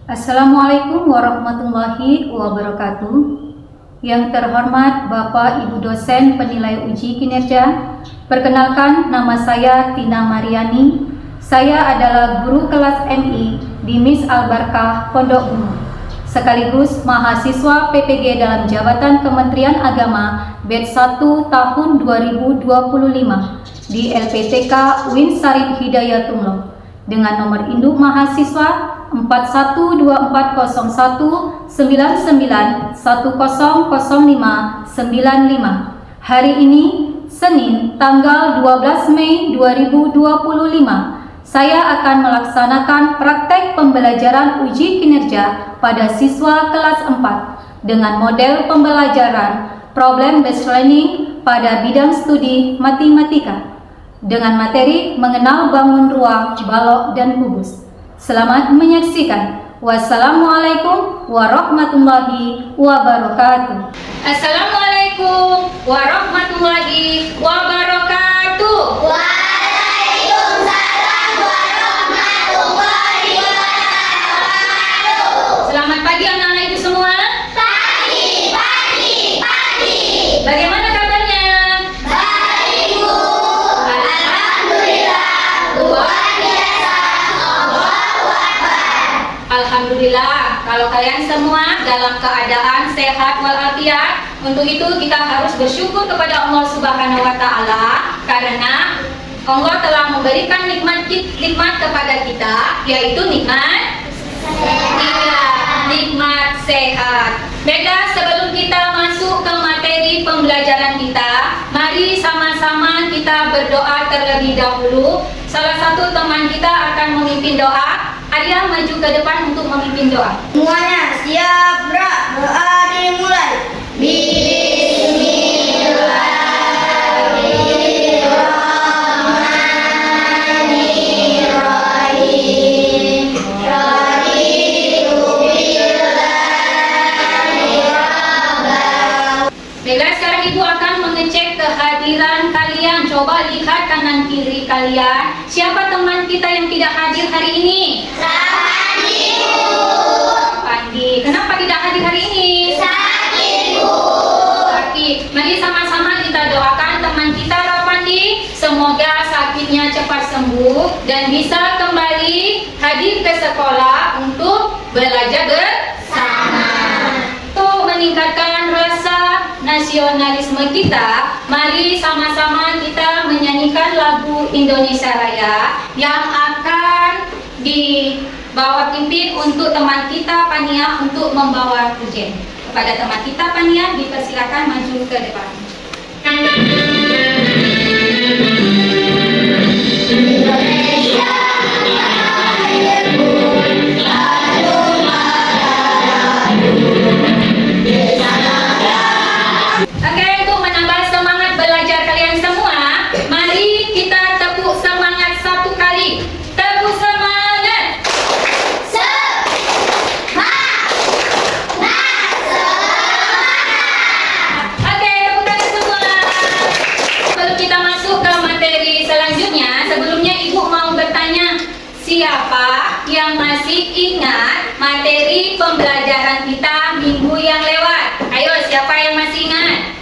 Assalamualaikum warahmatullahi wabarakatuh. Yang terhormat Bapak Ibu dosen penilai uji kinerja, perkenalkan nama saya Tina Mariani. Saya adalah guru kelas MI di Miss Al-Barkah Pondok Gunung, sekaligus mahasiswa PPG dalam jabatan Kementerian Agama batch 1 tahun 2025 di LPTK UIN Syarif Hidayatullah dengan nomor induk mahasiswa 41240199100595. Hari ini, Senin, tanggal 12 Mei 2025, saya akan melaksanakan praktek pembelajaran uji kinerja pada siswa kelas 4 dengan model pembelajaran Problem Based Learning pada bidang studi matematika dengan materi mengenal bangun ruang, balok, dan kubus. Selamat menyaksikan. Wassalamualaikum warahmatullahi wabarakatuh. Assalamualaikum warahmatullahi wabarakatuh. Waalaikumsalam warahmatullahi wabarakatuh. Selamat pagi anak-anak itu semua. Pagi. Bagaimana kabarnya? Baik, Bu. Alhamdulillah. Luar biasa. Allahu Akbar. Alhamdulillah, kalau kalian semua dalam keadaan sehat walafiat. Untuk itu kita harus bersyukur kepada Allah Subhanahu wa taala karena Allah telah memberikan nikmat kepada kita, yaitu nikmat sehat. Baiklah, sebelum kita masuk ke materi pembelajaran kita, mari sama-sama kita berdoa terlebih dahulu. Salah satu teman kita akan memimpin doa. Adia maju ke depan untuk memimpin doa. Semuanya siap, gerak. Doa dimulai. Bismillahirrahmanirrahim. Baiklah, sekarang Ibu akan mengecek kehadiran kalian. Coba lihat kanan kiri kalian. Siapa teman kita yang tidak hadir hari ini? Pandi. Kenapa tidak hadir hari ini? Sakit. Mari sama-sama kita doakan teman kita Rapandi. Semoga sakitnya cepat sembuh dan bisa kembali hadir ke sekolah untuk belajar bersama. Untuk meningkatkan rasa nasionalisme kita, mari sama-sama kita menyanyikan lagu Indonesia Raya yang akan dibawa pimpin untuk teman kita Pania untuk membawa pujian. Kepada teman kita Pania, dipersilakan maju ke depan. Indonesia lahirku, lalu marahku, di sana Oke, untuk menambah semangat belajar kalian semua, mari kita tepuk semangat satu kali. Tepuk semangat. Oke, tepuk tangan semua. Sebelum kita masuk ke materi selanjutnya, sebelumnya Ibu mau bertanya, siapa yang masih ingat materi pembelajaran kita minggu yang lewat? Ayo, siapa yang masih ingat?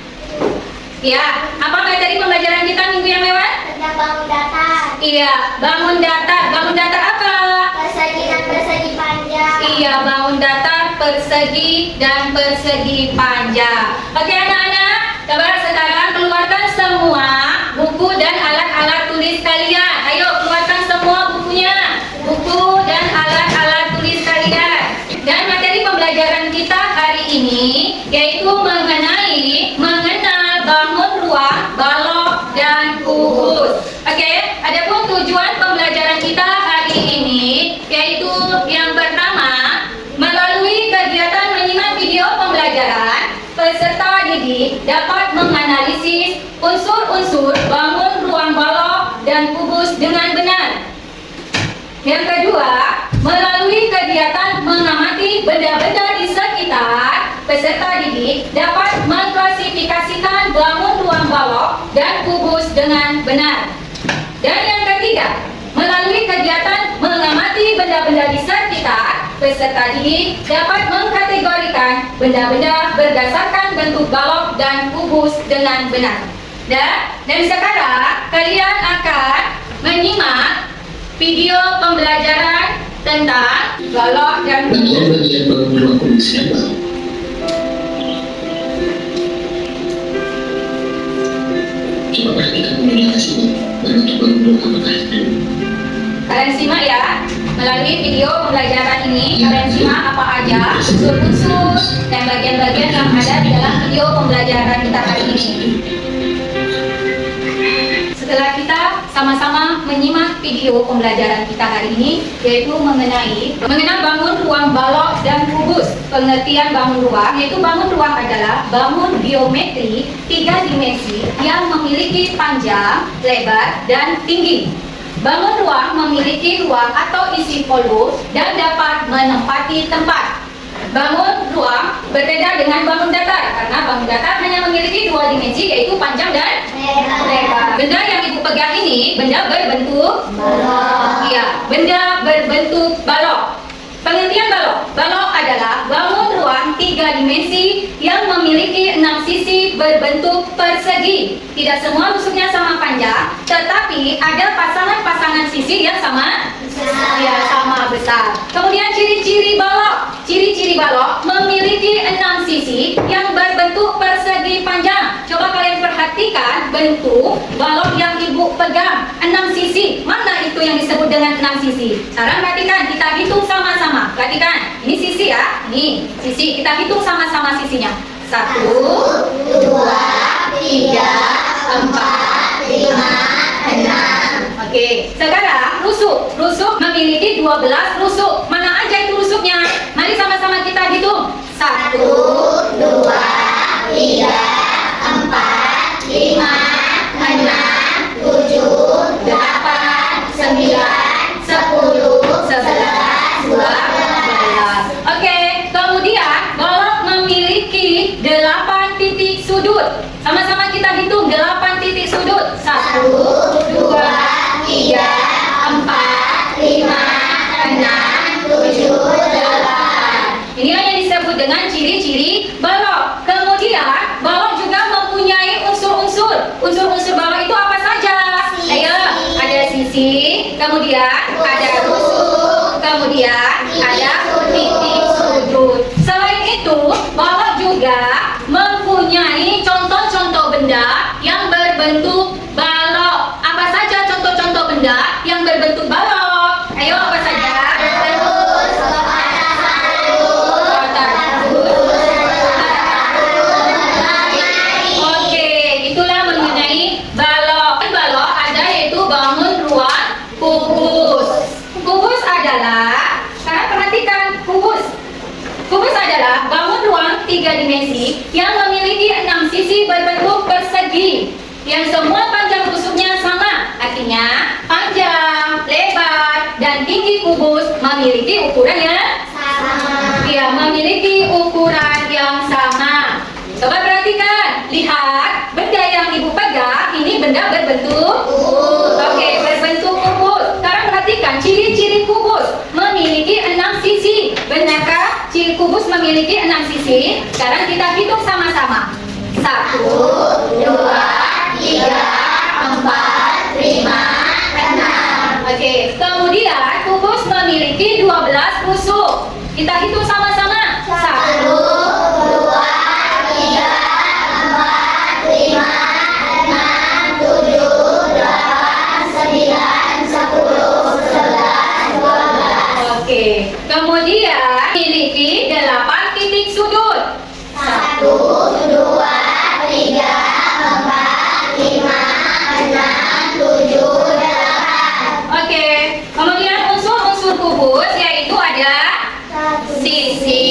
Ya, apa materi pembelajaran kita minggu yang lewat? tentang bangun datar, Iya, bangun datar. Bangun datar apa? persegi dan persegi panjang. Iya, bangun datar, persegi, dan persegi panjang. Oke anak-anak, coba sekarang keluarkan semua buku dan alat-alat tulis kalian. Ayo keluarkan semua bukunya, buku dan alat-alat tulis kalian. Dan materi pembelajaran kita hari ini yaitu mengenal bangun ruang, balok, dan kubus. Oke, adapun tujuan pembelajaran kita hari ini yaitu yang pertama, melalui kegiatan menyimak video pembelajaran, peserta didik dapat menganalisis unsur-unsur bangun ruang balok dan kubus dengan benar. Yang kedua, melalui kegiatan mengamati benda-benda di sekitar, peserta didik dapat mengklasifikasikan bangun ruang balok dan kubus dengan benar. Dan yang ketiga, melalui kegiatan mengamati benda-benda di sekitar, peserta didik dapat mengkategorikan benda-benda berdasarkan bentuk balok dan kubus dengan benar. Dan sekarang kalian akan menyimak video pembelajaran tentang balok dan Bagian bagian bangun ruang pengisian balok. Coba perhatikan komunikasi berbentuk bangun ruang apakah itu? Kalian simak ya, melalui video pembelajaran ini kalian simak apa aja unsur-unsur dan bagian-bagian yang ada di dalam video pembelajaran kita hari ini. Setelah kita sama-sama menyimak video pembelajaran kita hari ini, yaitu mengenai bangun ruang balok dan kubus. Pengertian bangun ruang, yaitu bangun ruang adalah bangun geometri 3 dimensi yang memiliki panjang, lebar, dan tinggi. Bangun ruang memiliki ruang atau isi volume dan dapat menempati tempat. Bangun ruang berbeda dengan bangun datar, karena bangun datar hanya memiliki 2 dimensi, yaitu panjang dan lebar. Benda yang ibu pegang ini benda berbentuk balok. Iya, benda berbentuk balok. Pengertian balok. Balok adalah bangun ruang 3 dimensi yang memiliki 6 sisi berbentuk persegi. Tidak semua rusuknya sama panjang, tetapi ada pasangan-pasangan sisi yang sama besar. Kemudian ciri-ciri balok. Ciri-ciri balok memiliki 6 sisi yang berbentuk persegi panjang. Coba kalian perhatikan bentuk balok yang ibu pegang. 6 sisi. Mana itu yang disebut dengan 6 sisi? Sekarang perhatikan, kita hitung sama-sama. Perhatikan, ini sisi ya. Ini sisi, kita hitung sama-sama sisinya. 1, 2, 3, 4, 5, 6. Oke, sekarang rusuk. Rusuk memiliki 12 rusuk. Mana aja itu rusuknya? Mari sama-sama kita hitung. 1, 2, 3, 4, 5, 6, 7, 8, 9, 10, 11, 12. Oke, kemudian balok memiliki 8 titik sudut. Sama-sama kita hitung 8 titik sudut. 1, 2, 3, 4, 5, 6, 7, 8. Inilah yang disebut dengan ciri-ciri balok. Kemudian balok juga mempunyai unsur-unsur. Unsur-unsur balok itu apa saja? Ayo, ada sisi, kemudian ada rusuk, kemudian ada titik sudut. Selain itu, balok juga mempunyai contoh-contoh benda yang berbentuk balok. Apa saja contoh-contoh benda yang berbentuk balok? Ayo, apa saja? Oke, itulah mengenai balok. Balok ada yaitu bangun ruang kubus. Kubus adalah, sekarang perhatikan kubus. Kubus adalah bangun ruang 3 dimensi yang memiliki 6 sisi berbentuk persegi, yang semua panjang rusuknya sama. Artinya panjang, lebar, dan tinggi kubus memiliki ukuran yang sama. Ya, memiliki ukuran yang sama. Coba perhatikan, lihat benda yang ibu pegang ini benda berbentuk kubus. Oke, berbentuk kubus. Sekarang perhatikan ciri-ciri kubus memiliki 6 sisi. Benarkah ciri kubus memiliki 6 sisi? Sekarang kita hitung sama-sama. 1, 2, 3, 4, 5, 6. Oke, kemudian kubus memiliki 12 rusuk. Kita hitung sama-sama. 1, 2, 3, 4, 5, 6, 7, 8, 9, 10, 11, 12. Oke, kemudian memiliki 8 titik sudut. 1, 2, 3, 4, 5, 6, 7, 8. Oke, kemudian unsur-unsur kubus yaitu ada sisi,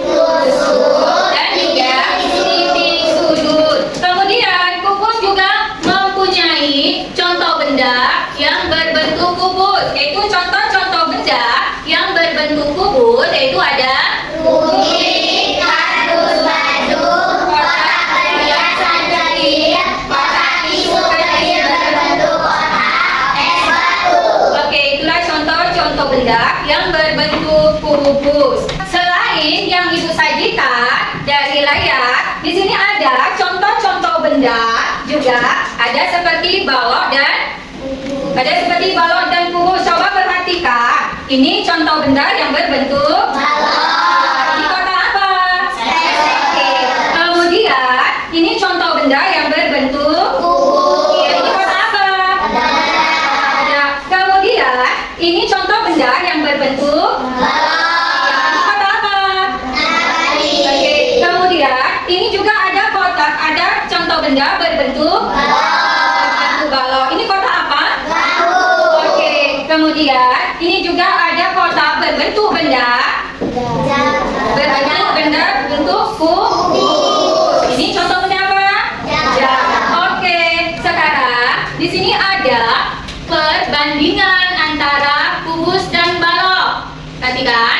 rusuk, dan juga titik sudut. Kemudian kubus juga mempunyai contoh benda yang berbentuk kubus, yaitu contoh-contoh benda yang berbentuk kubus yaitu ada bukit, kardus baju, kotak perhiasan jahit, kotak tisu kecil berbentuk kotak, es batu. Oke, itulah contoh-contoh benda yang berbentuk kubus. kubus. Selain yang Ibu sajikan dari layar, di sini ada contoh-contoh benda juga, ada seperti balok dan kubus. Coba perhatikan. Ini contoh benda yang berbentuk balok. Di kota apa? Oke. Kemudian ini contoh benda yang berbentuk kubus. Di kota apa? Ada. Kemudian ini contoh benda yang berbentuk balok. Di kota apa? Oke. Kemudian ini juga ada kotak, ada contoh benda berbentuk balok. Ini kotak apa? Oke. Kemudian ini juga ada kotak berbentuk benda berbentuk kubus. Ini contoh benda apa? Oke. Sekarang di sini ada perbandingan antara kubus dan balok. Perhatikan.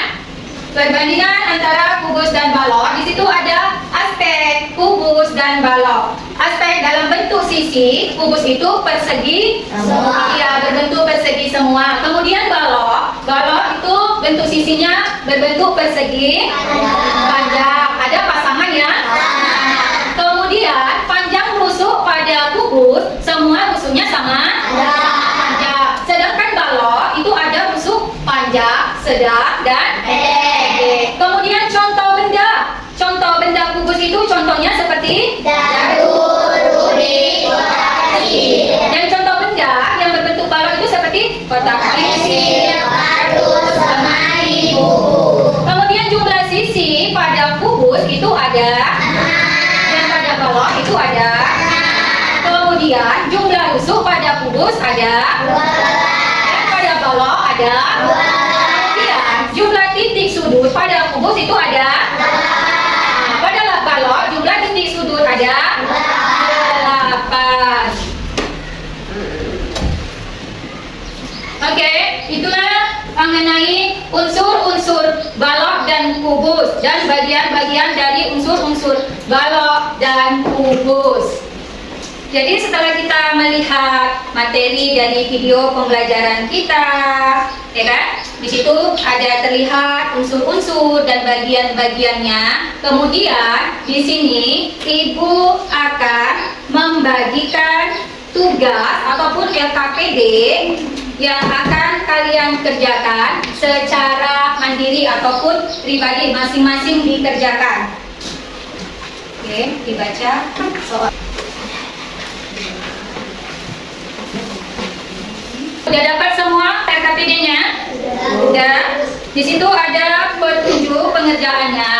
Perbandingan antara kubus dan balok. Di situ ada aspek kubus dan balok. Aspek dalam bentuk sisi, kubus itu persegi, ya berbentuk persegi semua. Kemudian balok itu bentuk sisinya berbentuk persegi panjang. Ada pasangan ya. Kemudian panjang rusuk pada kubus, semua rusuknya sama panjang. Sedangkan balok itu ada rusuk panjang, sedang dan pendek. Kemudian contoh benda kubus itu contohnya seperti dan contoh benda yang berbentuk balok itu seperti kotak kecil, kemudian jumlah sisi pada kubus itu ada dan pada balok itu ada. Kemudian jumlah rusuk pada kubus ada dan pada balok ada. Kemudian jumlah titik sudut pada kubus itu ada. Pada balok jumlah titik sudut ada 8. Oke, itulah mengenai unsur-unsur balok dan kubus dan bagian-bagian dari unsur-unsur balok dan kubus. Jadi setelah kita melihat materi dari video pembelajaran kita, ya kan? Di situ ada terlihat unsur-unsur dan bagian-bagiannya. Kemudian di sini Ibu akan membagikan tugas ataupun LKPD yang akan kalian kerjakan secara mandiri ataupun pribadi, masing-masing dikerjakan. Oke, dibaca soal. Sudah dapat semua LKPD-nya? Sudah. Di situ ada petunjuk pengerjaannya.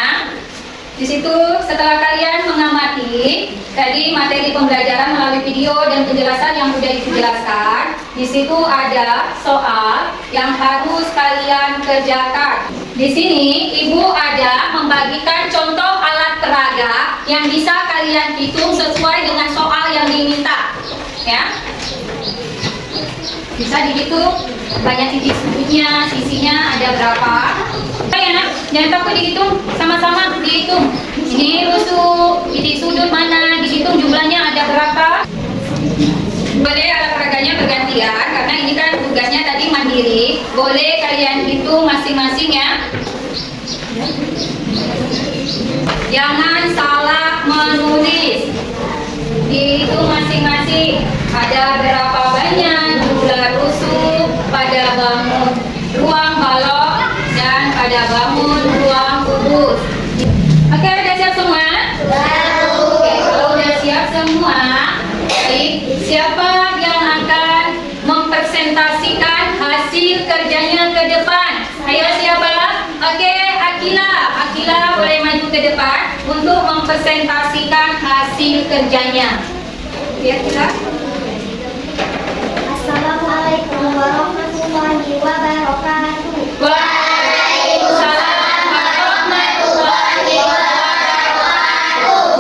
Di situ setelah kalian mengamati tadi materi pembelajaran melalui video dan penjelasan yang sudah dijelaskan, di situ ada soal yang harus kalian kerjakan. Di sini Ibu ada membagikan contoh alat peraga yang bisa kalian hitung sesuai dengan soal yang diminta. Ya. Bisa dihitung banyak titik sudutnya, sisinya ada berapa. Ya, jangan takut dihitung, sama-sama dihitung. Ini rusuk, titik sudut mana, dihitung jumlahnya ada berapa. Boleh alat peraganya bergantian, karena ini kan tugasnya tadi mandiri. Boleh kalian hitung masing-masing ya. Jangan salah menulis. Dihitung masing-masing. Ada berapa banyak jumlah rusuk pada bangun ruang balok dan pada bangun ruang kubus. Oke, udah siap semua? Oke, kalau udah siap semua, baik, siapa yang akan mempresentasikan hasil kerjanya ke depan? Ayo siapa? Oke, Akila boleh maju ke depan untuk mempresentasikan hasil kerjanya. Ya, Akila. Assalamualaikum warahmatullahi wabarakatuh. Waalaikumsalam warahmatullahi wabarakatuh.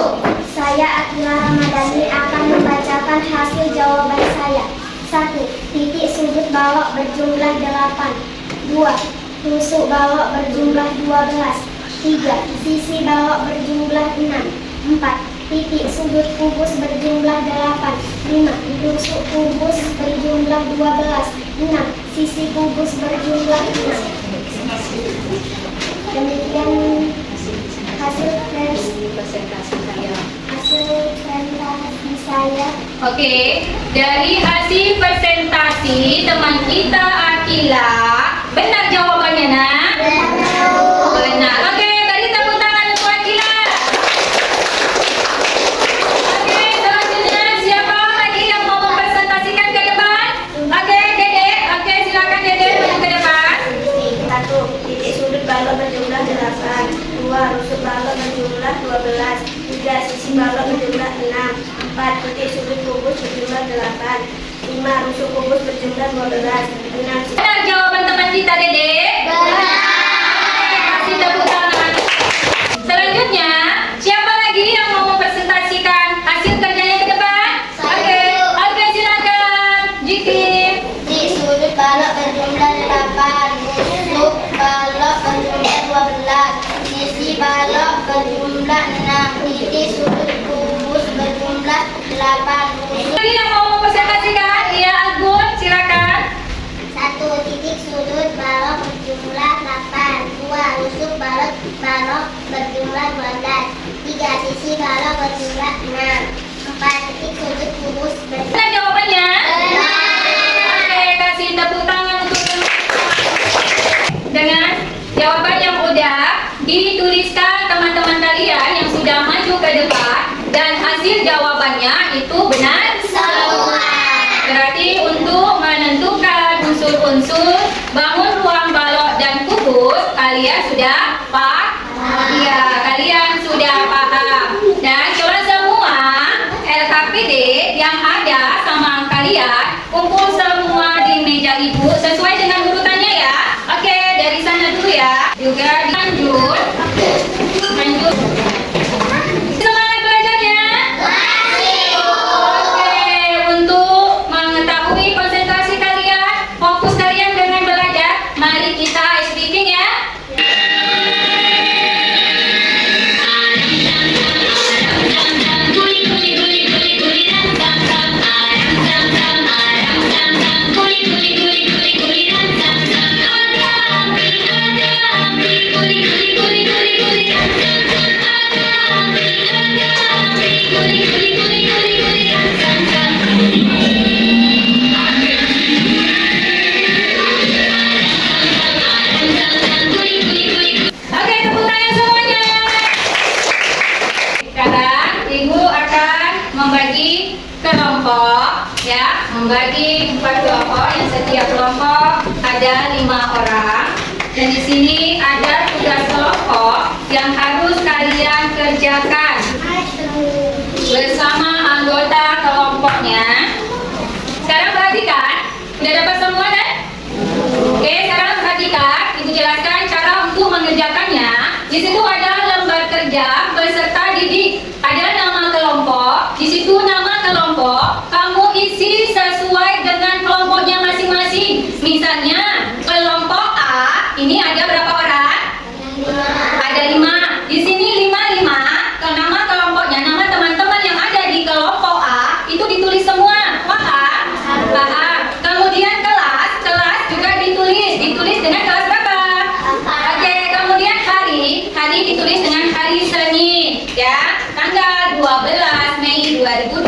Saya Akila Ramadhani akan membacakan hasil jawaban saya. 1. Titik sudut balok berjumlah 8. 2. Tusuk balok berjumlah 12. 3. Sisi balok berjumlah 6. 4. Titik sudut kubus berjumlah 8. 5. Tusuk kubus berjumlah 12. 6. Sisi kubus berjumlah 6. Demikian hasil Presentasi saya. presentasi saya. Oke, dari hasil presentasi teman kita Akila, benar jawabannya nak? Benar. Oke, beri tepuk tangan untuk Akila. Oke, selanjutnya siapa lagi yang mau mempresentasikan ke depan? Oke, Dede. Oke, silakan Dede maju ke depan. 1. Titik sudut balok berjumlah 8. 2. Rusuk balok berjumlah 12. 3. Sisi balok berjumlah 6. 4. Titik sudut kubus berjumlah 8. 5. Rusuk kubus berjumlah 12. 6. Benar jawaban teman kita Dede? Oke, kasih tepuk tangan. Selanjutnya, siapa lagi yang mau mempresentasikan hasil kerjanya ke depan? Oke, silakan. Jiki. Titik sudut balok berjumlah 8. Rusuk balok berjumlah 12. Sisi balok berjumlah 6. Titik sudut kubus berjumlah 8. Lagi yang mau mempresentasikan? Iya, Agun, silakan. 1. Titik sudut balok berjumlah 8. 2. Rusuk balok berjumlah 12. 3. Sisi balok berjumlah 6. 4. Titik sudut kubus berjumlah Benar jawabannya? Oke, kasih tepuk tangan untuk dengan jawaban yang udah dituliskan teman-teman kalian yang sudah maju ke depan dan hasil jawabannya itu benar semua. Berarti untuk menentukan unsur-unsur bangun ruang balok dan kubus kalian sudah paham? Iya, kalian sudah paham. Dan coba semua LKPD yang ada sama kalian kumpul semua di meja ibu sesuai dengan urutannya ya. Oke, dari sana dulu ya. Juga lanjut. Semangat belajarnya. Oke, untuk mengetahui konsentrasi kalian, fokus kalian dengan belajar, mari kita ice speaking ya. Oke, tepuk tangan semuanya. Sekarang ibu akan membagi kelompok ya, membagi 4 kelompok yang setiap kelompok ada 5 orang. Dan di sini ada tugas kelompok yang harus kalian kerjakan bersama anggota kelompoknya. Sekarang perhatikan, udah dapat semua kan? Oke, sekarang perhatikan, ibu jelaskan cara untuk mengerjakannya. Di situ ada lembar kerja beserta didik. Ada nama kelompok, di situ nama kelompok. Kamu isi sesuai dengan kelompoknya masing-masing. Misalnya, kelompok A, ini ada berapa orang? Ada 5. Di sini 5. Ke nama kelompoknya, nama teman-teman yang ada di kelompok A itu ditulis semua. Paham? Paham. Kemudian kelas juga ditulis dengan kelas berapa? Oke, kemudian hari ditulis dengan hari Senin ya, tanggal 12 Mei 2025.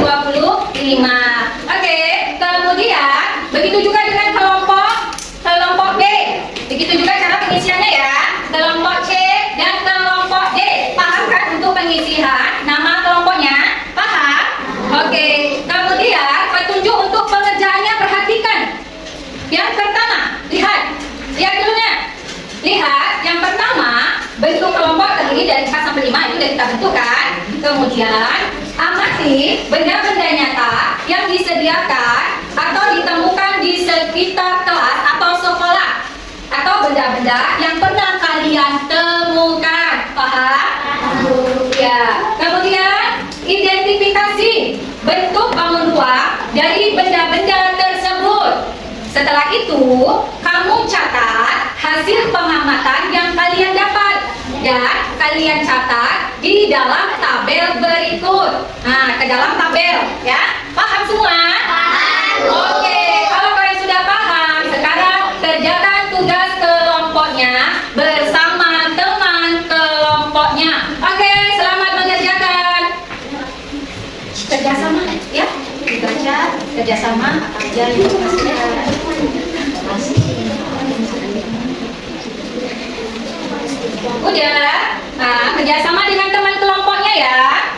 Oke, kemudian begitu juga dengan kelompok B. Begitu juga cara pengisiannya ya. Kelompok C dan kelompok D. Paham kan untuk pengisian nama kelompoknya? Paham? Oke, kemudian petunjuk untuk pengerjaannya perhatikan. Yang pertama, lihat dulu ya. Lihat, yang pertama, bentuk kelompok terdiri dari 4 sampai 5 itu sudah kita bentukkan. Kemudian, amati benda-benda nyata yang disediakan atau ditemukan di sekitar kelas atau sekolah, atau benda-benda yang pernah kalian temukan. Paham? Ya. Kemudian, identifikasi bentuk bangun ruang dari benda-benda tersebut. Setelah itu, kamu catat hasil pengamatan yang kalian dapat dan kalian catat di dalam tabel berikut. Nah, ke dalam tabel ya. Paham semua? Paham. Oke, kalau kalian sudah paham, sekarang kerjakan tugas kelompoknya kerjasama apa aja yang dilakukan. Udah, nah kerjasama dengan teman kelompoknya ya.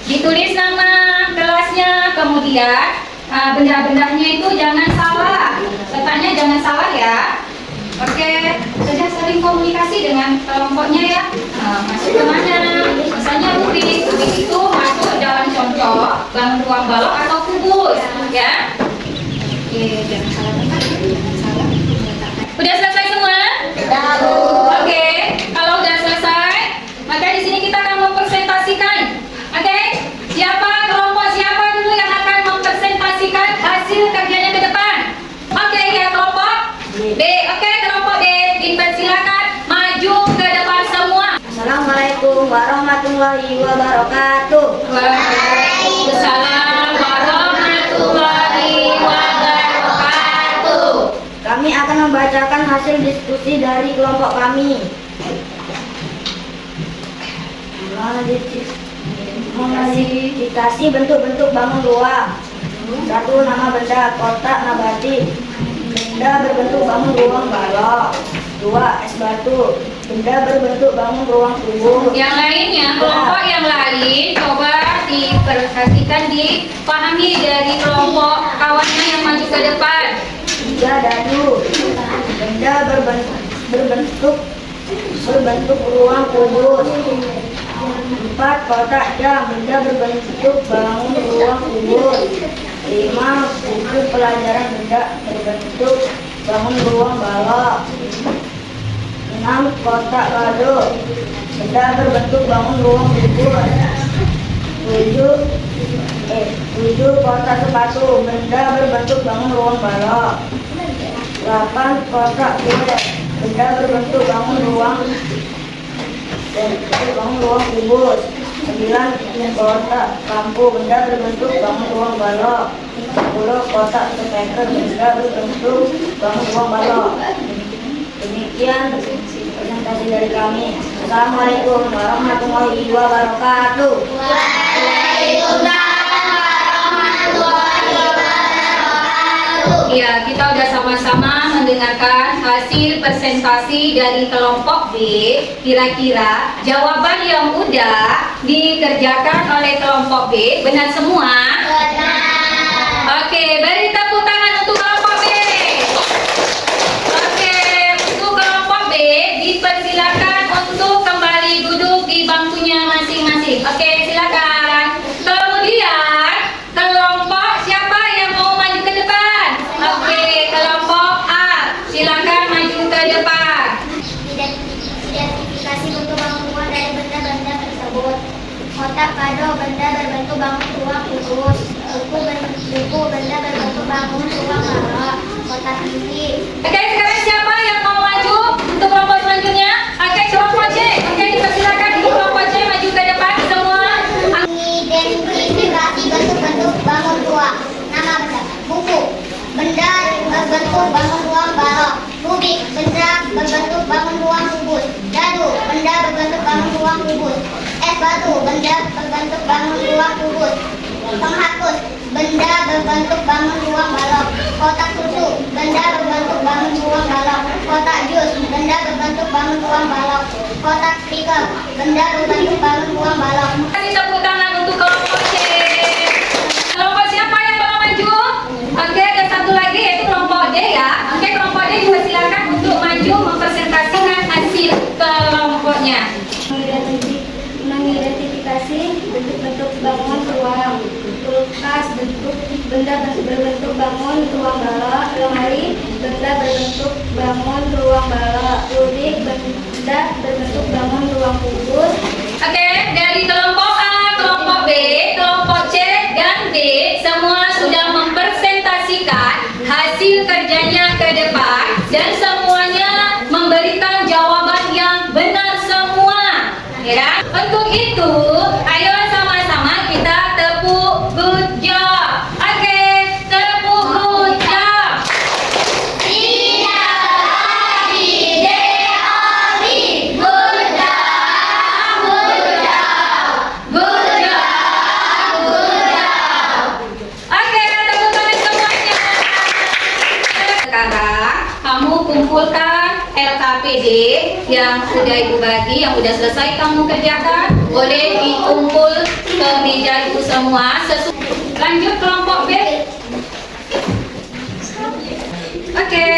Ditulis nama kelasnya, kemudian benda-bendanya itu jangan salah, letaknya jangan salah ya. Oke, sudah saling komunikasi dengan kelompoknya ya. Masuk ke mana? Misalnya ubik itu masuk dalam contoh bangun ruang balok atau kubus ya. Oke, jangan salah tempat, jangan salah meletakkan. Udah selesai semua? Oke, kalau udah selesai, maka di sini kita akan mempresentasikan. Oke, kelompok siapa dulu yang akan mempresentasikan hasil kerjanya ke depan? Oke, ya kelompok B. Oke, kelompok B, dipersilakan maju ke depan semua. Assalamualaikum warahmatullahi wabarakatuh. Waalaikumsalam warahmatullahi wabarakatuh. Kami akan membacakan hasil diskusi dari kelompok kami. Mengidentifikasi bentuk-bentuk bangun ruang. 1. Nama benda, kotak nabati. Benda berbentuk bangun ruang balok. 2. Es batu. Benda berbentuk bangun ruang kubur. Yang lainnya, kelompok yang lain coba diperhatikan, dipahami dari kelompok kawannya yang maju ke depan. 3. Dadu. Benda berbentuk ruang kubur. 4. Kotak jam. Benda berbentuk bangun ruang kubur. 5. Buku pelajaran. Benda berbentuk bangun ruang balok. 6. Kotak kado. Benda berbentuk bangun ruang kubur. 7. Kotak sepatu. Benda berbentuk bangun ruang balok. 8. Kotak kue. Benda berbentuk bangun ruang kubus. 9. Kotak lampu. Benda berbentuk bangun ruang balok. 10. Kotak speaker. Benda berbentuk bangun ruang balok. Demikian presentasi dari kami. Assalamualaikum warahmatullahi wabarakatuh. Ya, kita udah sama-sama mendengarkan hasil presentasi dari kelompok B. Kira-kira jawaban yang udah dikerjakan oleh kelompok B benar semua? Oke, beri tepuk tangan untuk kelompok B. Oke, untuk kelompok B dipersilakan untuk kembali duduk di bangkunya masing-masing. Oke, silakan. Kemudian kelompok siapa yang mau maju ke depan? Oke, kelompok A, silakan maju ke depan. Identifikasi bentuk bangun ruang dari benda-benda tersebut. Kotak kado, benda berbentuk bangun ruang kubus. Buku benda berbentuk bangun ruang balok. Kotak TV. Oke, sekarang siapa yang mau maju untuk kelompok selanjutnya? Oke, kelompok C. Oke, dipersilakan untuk kelompok C maju ke depan semua. Identifikasi bentuk-bentuk bangun ruang. Nama benda, buku. Benda berbentuk bangun ruang balok. Rubik, benda berbentuk bangun ruang kubus. Dadu, benda berbentuk bangun ruang kubus. Es batu, benda berbentuk bangun ruang kubus. Penghapus, benda berbentuk bangun ruang balok. Kotak susu, benda berbentuk bangun ruang balok. Kotak jus, benda berbentuk bangun ruang balok. Kotak stiker, benda berbentuk bangun ruang balok. Kasih tepuk tangan untuk kelompok C. Kelompok siapa yang mau maju? Oke, ada satu lagi yaitu kelompok D ya. Oke, kelompok D dipersilakan untuk maju mempresentasikan hasil kelompoknya. Mengidentifikasi bentuk-bentuk bangun ruang. Kulkas, benda berbentuk bangun ruang balok. Lemari, benda berbentuk bangun ruang balok. Rubik, benda berbentuk bangun ruang kubus. Oke, dari kelompok A, kelompok B, kelompok C, dan D semua sudah mempresentasikan hasil kerjanya ke depan dan semuanya memberikan jawaban yang benar semua. Ya, untuk itu ayo sama-sama kita tepuk good job. Oke, tepuk good job. Oke, tepuk tangan yang sudah Ibu bagi, yang sudah selesai kamu kerjakan, boleh dikumpul ke meja Ibu semua. Lanjut kelompok B. Oke,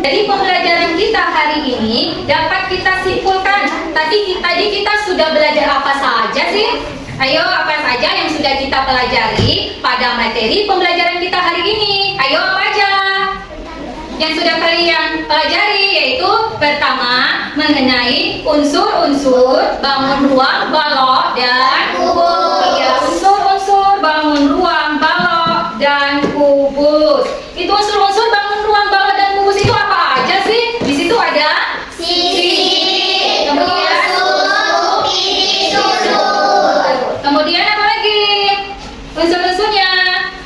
jadi pembelajaran kita hari ini dapat kita simpulkan. Tadi kita sudah belajar apa saja sih? Ayo, apa saja yang sudah kita pelajari pada materi pembelajaran kita hari ini? Ayo, apa aja yang sudah kalian pelajari? Yaitu pertama, mengenai unsur-unsur bangun ruang, balok, dan kubus. Ya, unsur-unsur bangun ruang, balok, dan kubus. Itu unsur-unsur bangun ruang, balok, dan kubus itu apa aja sih? Di situ ada sisi, kemudian apa lagi? Unsur-unsurnya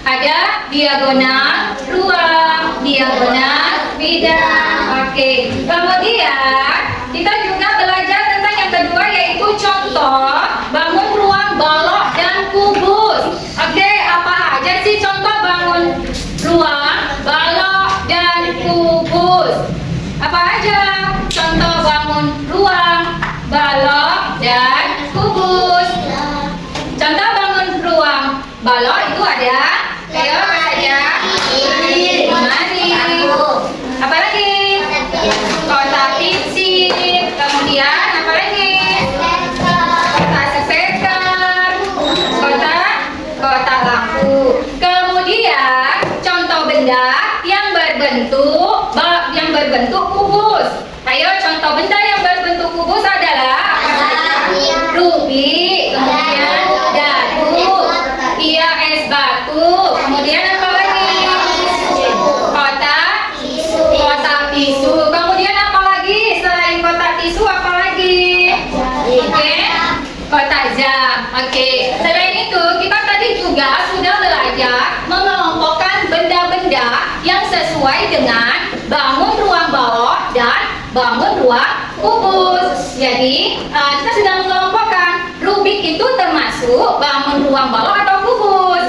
ada diagonal ruang, diagonal bidang. Oke. Kemudian kita juga belajar tentang yang kedua, yaitu contoh bangun ruang, balok, dan kubus. Oke, apa aja sih contoh bangun ruang, balok, dan kubus? Apa aja contoh bangun ruang, balok, dan kubus? Contoh bangun ruang balok itu ada, ayo apa saja? Lemari. Apa lagi? Kotak pisik. Kemudian apa lagi? Kotak speaker. Kotak lampu. Kemudian contoh benda yang berbentuk kubus. Ayo, contoh benda yang berbentuk kubus adalah rubi, kemudian dadu, iya, es batu, kemudian apa lagi? Kotak tisu. Kemudian apa lagi? Selain kotak tisu apa lagi? Oke, kotak jam. Oke. Selain itu, kita tadi juga sudah belajar mengelompokkan benda-benda yang sesuai dengan bangun ruang balok dan bangun ruang kubus. Jadi, kita sudah mengelompokkan. Rubik itu termasuk bangun ruang balok atau kubus?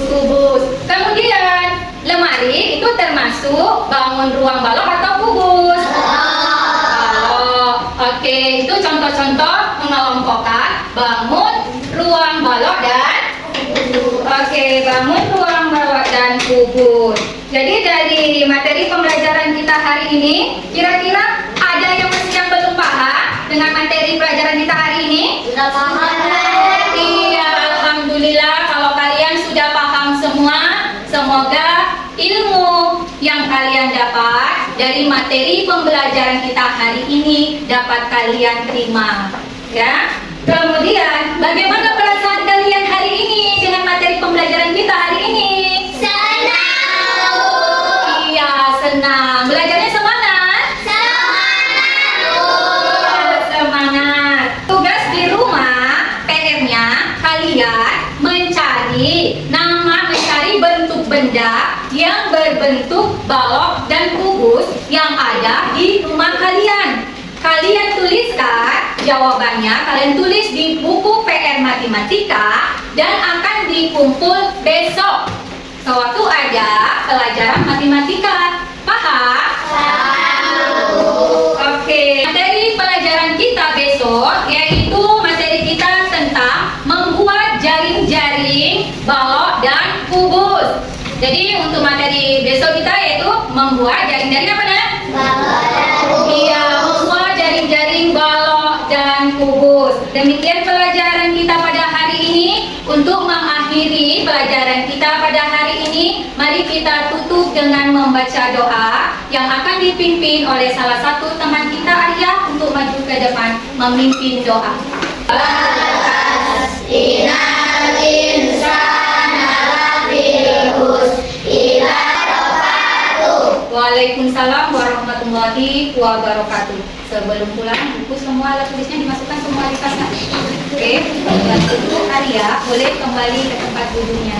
Kubus. Kemudian, lemari itu termasuk bangun ruang balok atau kubus? Balok. Oke, itu contoh-contoh mengelompokkan bangun ruang balok dan bangun ruang balok dan kubus. Jadi dari materi pembelajaran kita hari ini, kira-kira ada yang belum paham dengan materi pelajaran kita hari ini? Sudah paham. Iya, alhamdulillah kalau kalian sudah paham semua. Semoga ilmu yang kalian dapat dari materi pembelajaran kita hari ini dapat kalian terima, ya. Kemudian, bagaimana perasaan kalian hari ini dengan materi pembelajaran kita hari ini? Senang. Iya, senang. Belajarnya semangat? Semangat. Tugas di rumah, PR-nya kalian mencari bentuk benda yang berbentuk balok dan kubus yang ada di rumah kalian. Kalian tuliskan jawabannya, kalian tulis di buku PR matematika dan akan dikumpul besok sewaktu ada pelajaran matematika. Paham? Oke, materi pelajaran kita besok yaitu materi kita tentang membuat jaring-jaring balok dan kubus. Jadi untuk materi besok kita yaitu membuat jaring-jaring apa nak? Iya, membuat jaring-jaring balok dan kubus. Demikian pelajaran kita pada hari ini. Untuk mengakhiri pelajaran kita pada hari ini, mari kita tutup dengan membaca doa yang akan dipimpin oleh salah satu teman kita, Arya, untuk maju ke depan memimpin doa. Waalaikumsalam warahmatullahi wabarakatuh. Sebelum pulang, buku semua alat tulisnya dimasukkan semua di tas. Oke, untuk Arya boleh kembali ke tempat duduknya.